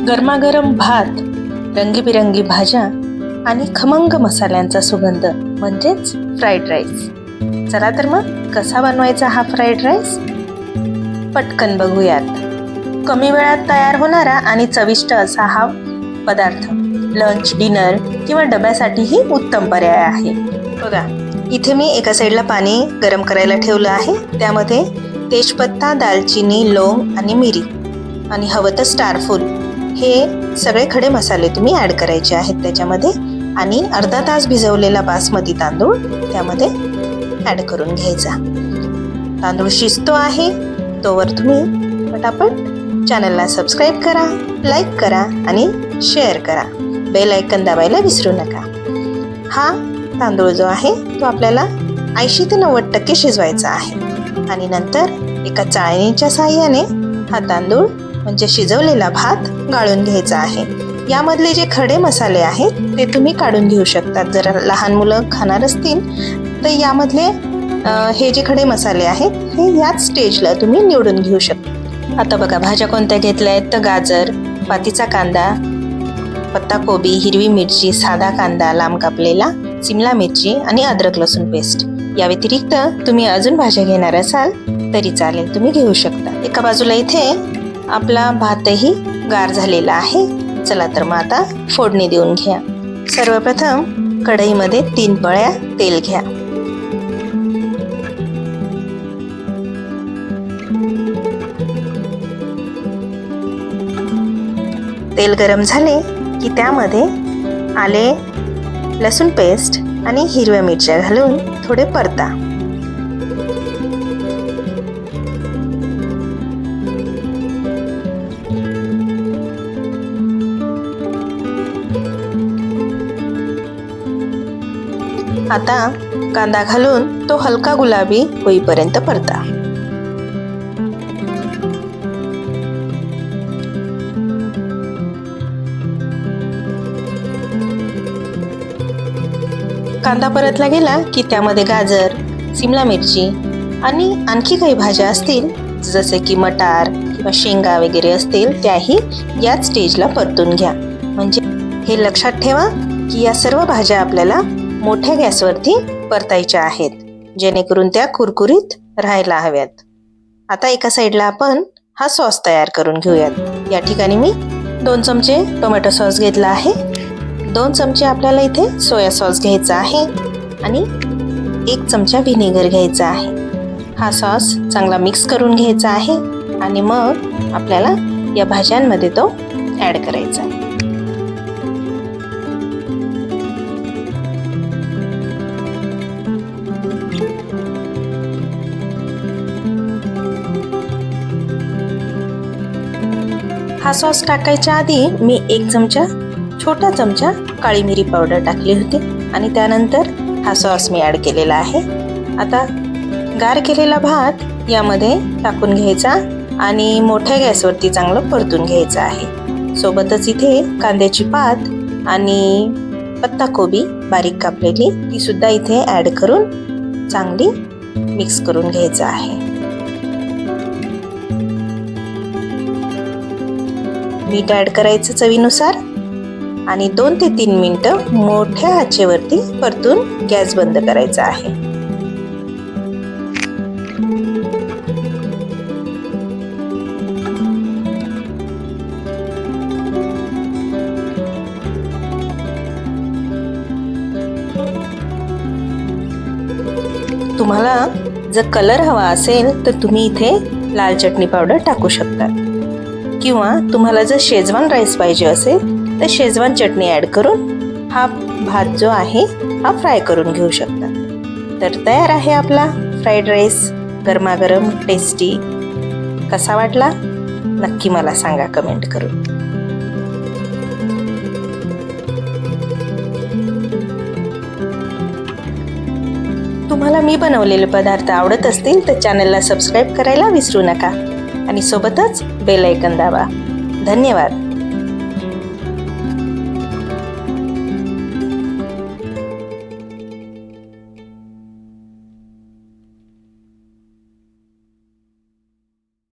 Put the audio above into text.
गरमागरम भात, रंगीबिरंगी भाज्या आणि खमंग मसाल्यांचा सुगंध म्हणजेच फ्राईड राईस. चला तर मग कसा बनवायचा हा फ्राईड राईस पटकन बघूयात. कमी वेळात तयार होणारा आणि चविष्ट असा हा पदार्थ लंच, डिनर किंवा डब्यासाठीही उत्तम पर्याय आहे. बघा, इथे मी एका साईडला पाणी गरम करायला ठेवलं आहे. त्यामध्ये तेजपत्ता, दालचिनी, लवंग आणि मिरी आणि हवं तर स्टारफूल हे सगळे खडे मसाले तुम्ही ॲड करायचे आहेत त्याच्यामध्ये. आणि अर्धा तास भिजवलेला बासमती तांदूळ त्यामध्ये ॲड करून घ्यायचा. तांदूळ शिजतो आहे तोवर तुम्ही पटापट चॅनलला सबस्क्राईब करा, लाईक करा आणि शेअर करा. बेल आयकन दाबायला विसरू नका. हा तांदूळ जो आहे तो आपल्याला 80 ते 90% शिजवायचा आहे. आणि नंतर एका चाळणीच्या साहाय्याने हा तांदूळ म्हणजे शिजवलेला भात गाळून घ्यायचा आहे. यामधले जे खडे मसाले आहेत ते तुम्ही काढून घेऊ शकतात. जर लहान मुलं खाणार असतील तर यामधले हे जे खडे मसाले आहेत हे याच स्टेजला तुम्ही निवडून घेऊ शकता. आता बघा, भाज्या कोणत्या घेतल्या आहेत तर गाजर, पातीचा कांदा, पत्ताकोबी, हिरवी मिरची, साधा कांदा लांब कापलेला, सिमला मिरची आणि अद्रक लसूण पेस्ट. या व्यतिरिक्त तुम्ही अजून भाज्या घेणार असाल तरी चालेल, तुम्ही घेऊ शकता. एका बाजूला इथे आपला भातही गार झालेला आहे. चला तर मग आता फोडणी देऊन घ्या. सर्वप्रथम कढईमध्ये 3 पळ्या तेल घ्या. तेल गरम झाले की त्यामध्ये आले, लसूण पेस्ट आणि हिरव्या मिरच्या घालून थोडे परता. आता कांदा घालून तो हलका गुलाबी होईपर्यंत परता. कांदा परतला गेला की त्यामध्ये गाजर, सिमला मिरची आणि आणखी काही भाज्या असतील जसे की मटार किंवा शेंगा वगैरे असतील त्याही याच स्टेजला परतून घ्या. म्हणजे हे लक्षात ठेवा की या सर्व भाज्या आपल्याला मोठ्या गॅसवरती परतायच्या आहेत जेणेकरून त्या कुरकुरीत राहायला हव्यात. आता एका साईडला आपण हा सॉस तयार करून घेऊयात. या ठिकाणी मी 2 चमचे टोमॅटो सॉस घेतला आहे. 2 चमचे आपल्याला इथे सोया सॉस घ्यायचा आहे आणि 1 चमचा व्हिनेगर घ्यायचा आहे. हा सॉस चांगला मिक्स करून घ्यायचा आहे आणि मग आपल्याला या भाज्यांमध्ये तो ॲड करायचा आहे. हा सॉस टाकायच्या आधी मी 1 छोटा चमचा काळी मिरी पावडर टाकली होती आणि त्यानंतर हा सॉस मी ॲड केलेला आहे. आता गार केलेला भात यामध्ये टाकून घ्यायचा आणि मोठ्या गॅसवरती चांगलं परतून घ्यायचं आहे. सोबतच इथे कांद्याची पात आणि पत्ताकोबी बारीक कापलेली ती सुद्धा इथे ॲड करून चांगली मिक्स करून घ्यायचं आहे. मीठ ॲड करायचं चवीनुसार आणि 2 ते 3 मिनिटं मोठ्या आचेवरती परतून गॅस बंद करायचा आहे. तुम्हाला जर कलर हवा असेल तर तुम्ही इथे लाल चटणी पावडर टाकू शकता किंवा तुम्हाला जर शेजवान राईस पाहिजे असेल तर शेजवान चटणी ॲड करून हा भात जो आहे हा फ्राय करून घेऊ शकता. तर तयार आहे आपला फ्राईड राईस, गरमागरम, टेस्टी. कसा वाटला नक्की मला सांगा कमेंट करून. तुम्हाला मी बनवलेले पदार्थ आवडत असतील तर चॅनलला सबस्क्राईब करायला विसरू नका आणि सोबतच बेल आयकन दाबा. धन्यवाद.